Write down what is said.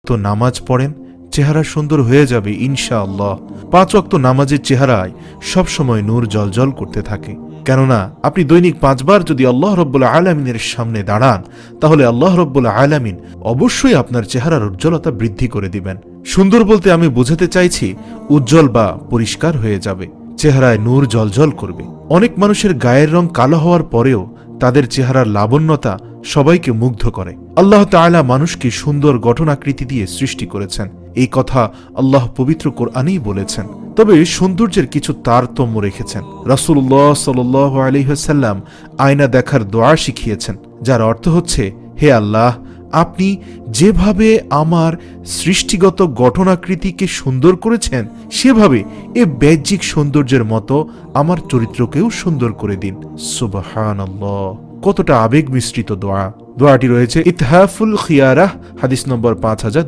ওয়াক্ত নামাজ পড়েন, চেহারা সুন্দর হয়ে যাবে ইনশাআল্লাহ। 5 ওয়াক্ত নামাজের চেহারায় সবসময় নূর জ্বলজ্বল করতে থাকে। কেননা আপনি দৈনিক 5 বার যদি আল্লাহ রব্বুল আলামিনের সামনে দাঁড়ান, তাহলে আল্লাহ রব্বুল আলামিন অবশ্যই আপনার চেহারার উজ্জ্বলতা বৃদ্ধি করে দিবেন। সুন্দর বলতে আমি বোঝাতে চাইছি উজ্জ্বল বা পরিষ্কার হয়ে যাবে, চেহারায় নূর জ্বলজ্বল করবে। অনেক মানুষের গায়ের রং কালো হওয়ার পরেও তাদের চেহারার লাবণ্যতা সবাইকে মুগ্ধ করে। আল্লাহ তাআলা মানুষকে সুন্দর গঠনাকৃতি দিয়ে সৃষ্টি করেছেন, এই কথা আল্লাহ পবিত্র কোরআনেই বলেছেন। তবে সৌন্দর্যের কিছু তারতম্য রেখেছেন। রাসূলুল্লাহ সাল্লাল্লাহু আলাইহি ওয়াসাল্লাম আয়না দেখার দোয়া শিখিয়েছেন, যার অর্থ হচ্ছে, হে আল্লাহ, আপনি যেভাবে আমার সৃষ্টিগত গঠনাকৃতিকে সুন্দর করেছেন, সেভাবে এ বাহ্যিক সৌন্দর্যের মতো আমার চরিত্রকেও সুন্দর করে দিন। সুবহানাল্লাহ, কতটা আবেগ মিশ্রিত দোয়া। দোয়াটি রয়েছে ইতহাফুল খিয়ারাহ, হাদিস নম্বর 5200।